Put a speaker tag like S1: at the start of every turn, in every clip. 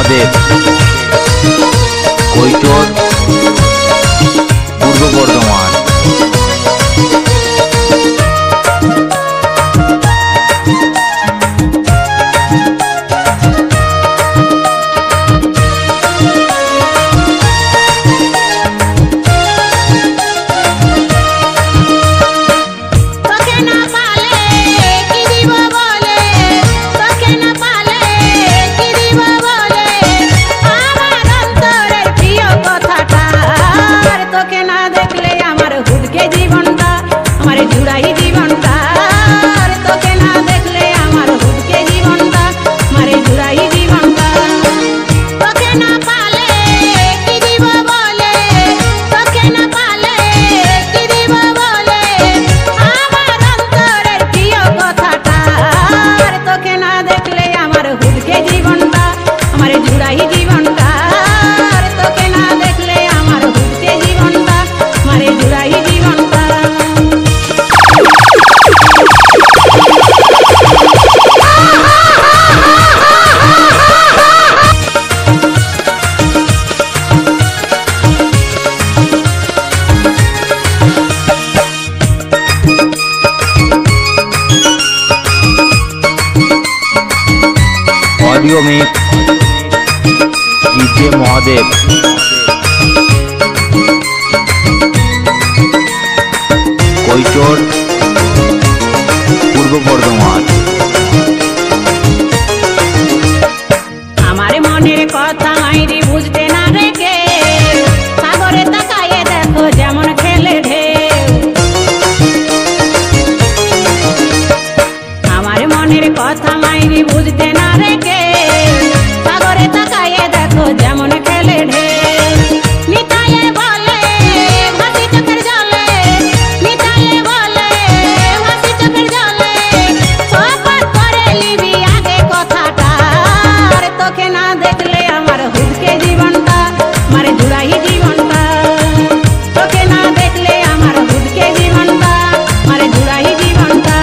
S1: মহাদেব, কৈচর, পূর্ব Bardhaman. Audio में DJ Mahadev, Kaichar, পূর্ব বর্ধমান।
S2: আমার মনের কথা মাইরি বুঝতে না রেখে সাগরে তাকায়ে দেখো যেমন খেলে ঢেউ। আমার মনের কথা মাইরি বুঝতে না রেখে সাগরে তাকায়ে দেখো যেমন খেলে ঢেউ। নিতাইয়ে বলে ভাসি চোখের জলে, নিতাইয়ে বলে ভাসি চোখের জলে, শপথ করে নিবি আগে কথাটা, তোকে না দেখলে আমার হুদকে জীবনটা, মারে জুড়াই জীবনটা। তোকে না দেখলে আমার হুদকে জীবনটা, মারে জুড়াই জীবনটা।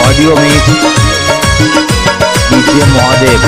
S1: ऑडियो में डीजे महादेव,